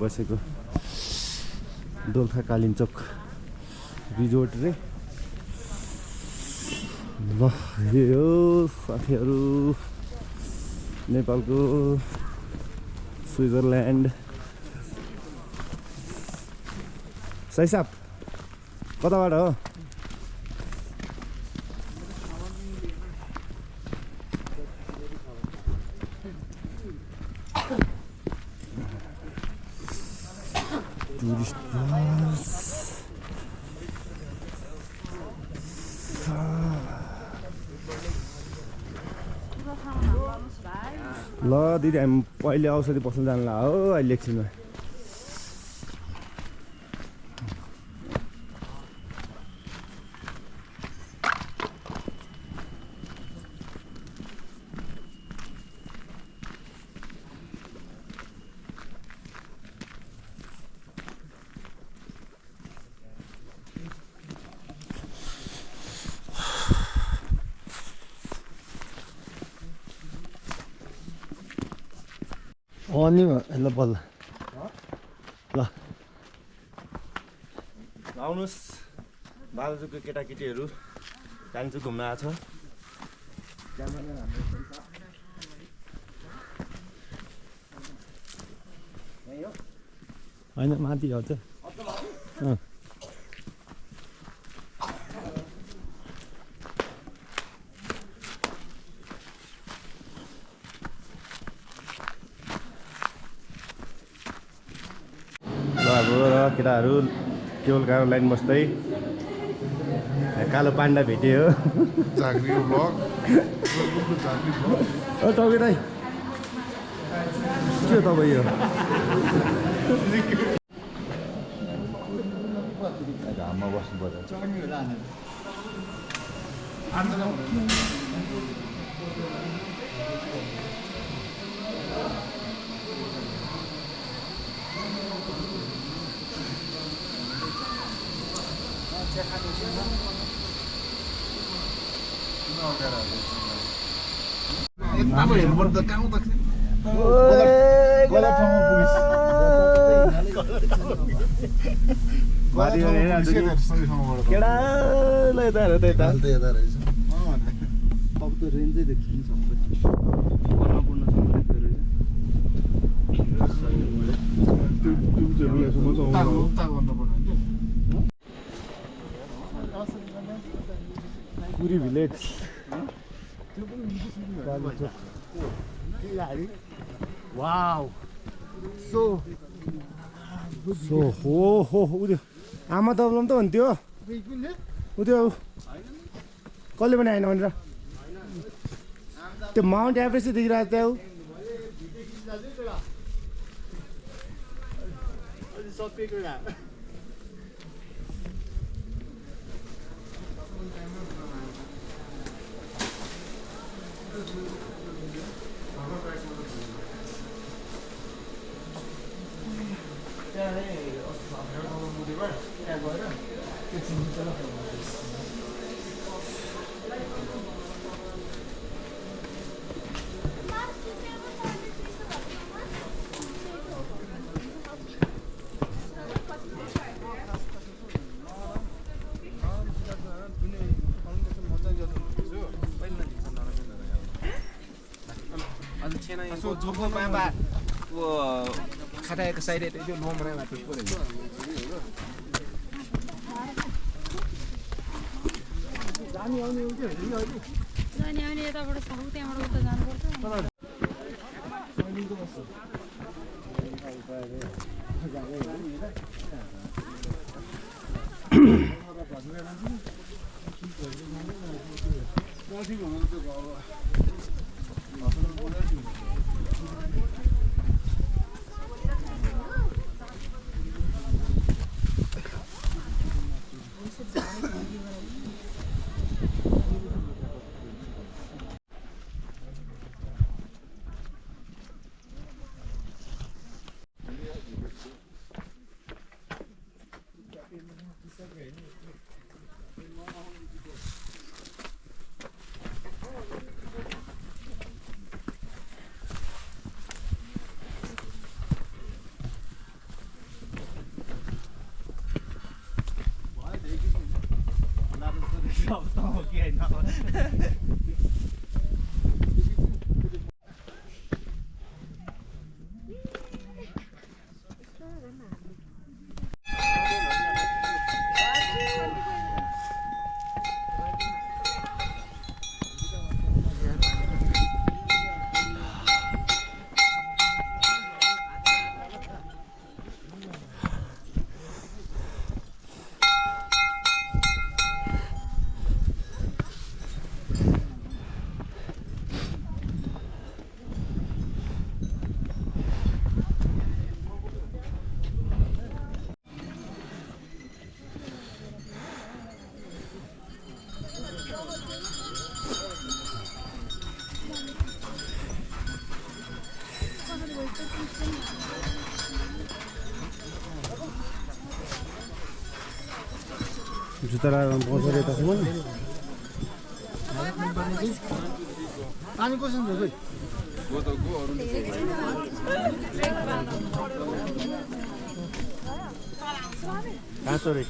बसेको दोलखा कालिन्चोक रिजोर्ट रे ल यो साथीहरू नेपालको स्विजरल्यान्ड सही साहब कताबाट हो टुरिस्ट बस ल दिदी हामी पहिले औषधि पसल जानला हो अहिले एकछिनमा अनि ल बल्ल ल आउनुहोस् बालजुको केटाकेटीहरू कालिम्पोङ घुम्न आएको छ होइन माथि हजुर अब केटाहरू केवल कालो लाइन बस्दै कालो पाण्डा भेट्यो हो तपाईँ दाइ के हो तपाईँ यो घाममा बस्नु पर्छ रेन्जै देखिन्छ पुरी भिलेज वाउ सो हो उयो आमा दब्लम त हुन्थ्यो उ त्यो कसले पनि आएन भनेर त्यो माउन्ट एभरेस्ट देखिरहेको थियो जोको मामा वो खाता एक साइड है जो लोम रहा है तो पूरे जानी आउने हो के जानी आउने यताबाट साउ त्यहाँबाट उता जानु पर्छ जुत्ता लगाएर पाउँछ रे यतासम्म पानी कसरी छ खोइ काँचो रे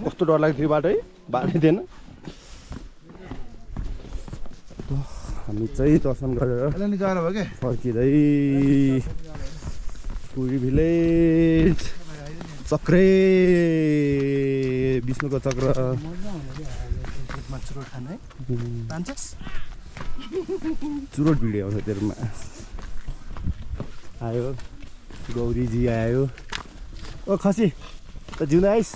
कस्तो डर लाग्थ्यो बाटो है बाटो थिएन हामी चाहिँ दर्शन गरेर फर्किँदै पुरी भिलेज चक्रे विष्णुको चक्र चुरोट भिडियो आउँछ तेरोमा आयो गौरीजी आयो ओ खसी त जिउन आइस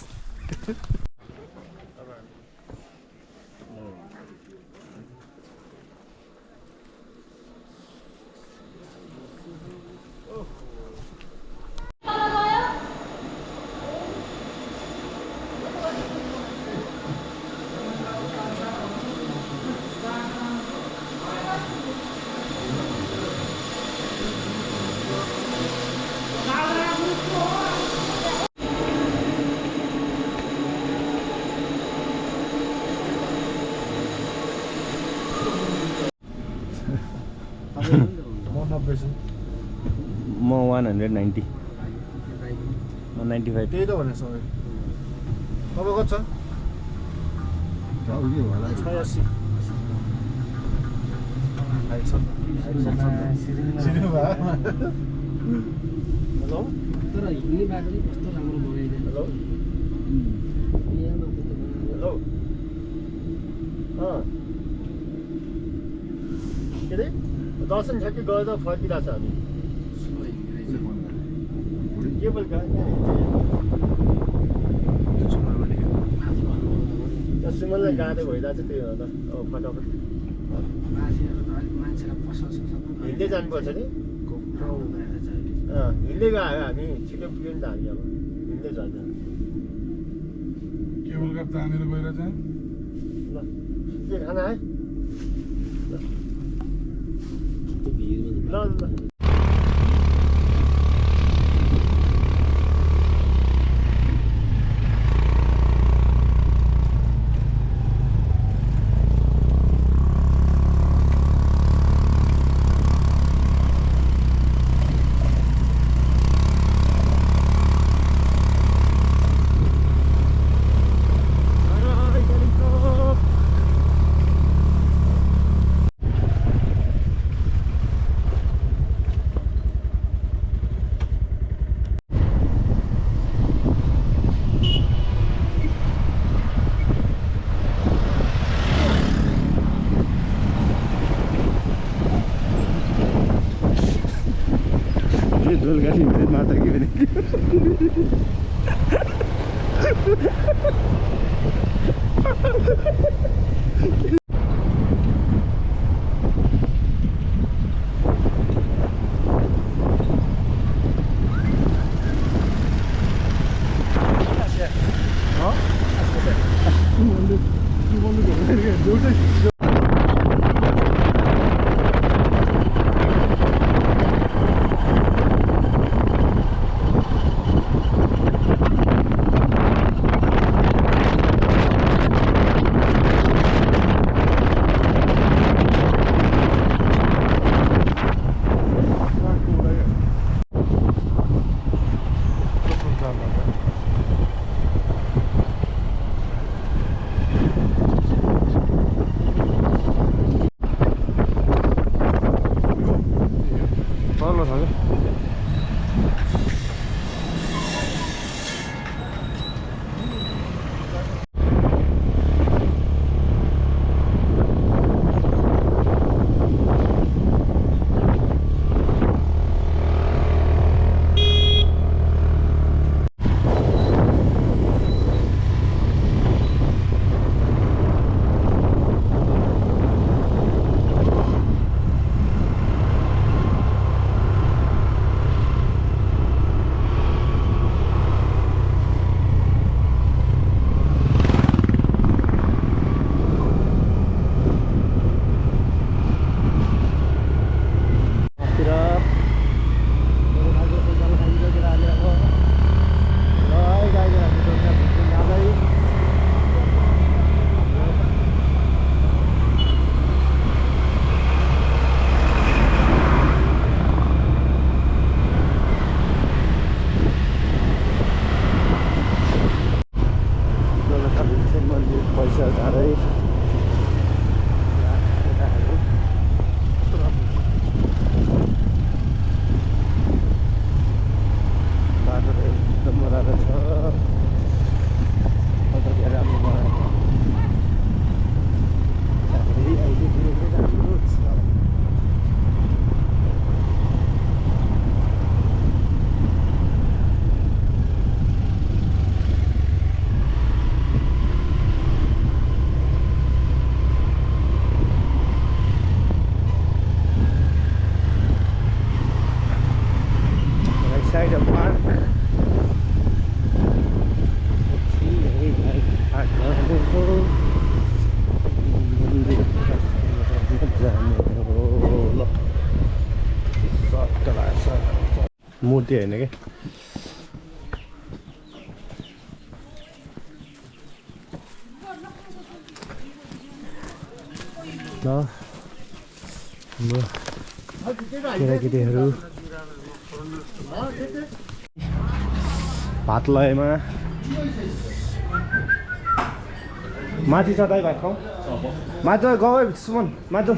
म 190 195 त्यही त भने सबै तपाईँ कति छ 86 तर हिँड्ने बाटो चाहिँ कस्तो राम्रो बनाइदियो हेलो के अरे दर्शन छ कि गएर फर्किरहेको छ हामी केबल सुमनलाई गाह्रो भइरहेको छ त्यही हो त अब फटाफट हिँड्दै जानुपर्छ नि हिँड्दै गयो हामी छिटो पुग्यो नि त हामी अब हिँड्दै जान्छ केबल कार तानेर गएर चाहिँ ल के खाना है ल ल Dolgari hidup mata gimana? मूर्ति होइन कि ल हाम्रो केटाकेटीहरू भात लयमा माथि चढाइ भात खाउँ माथि गाउँ सुमन माथि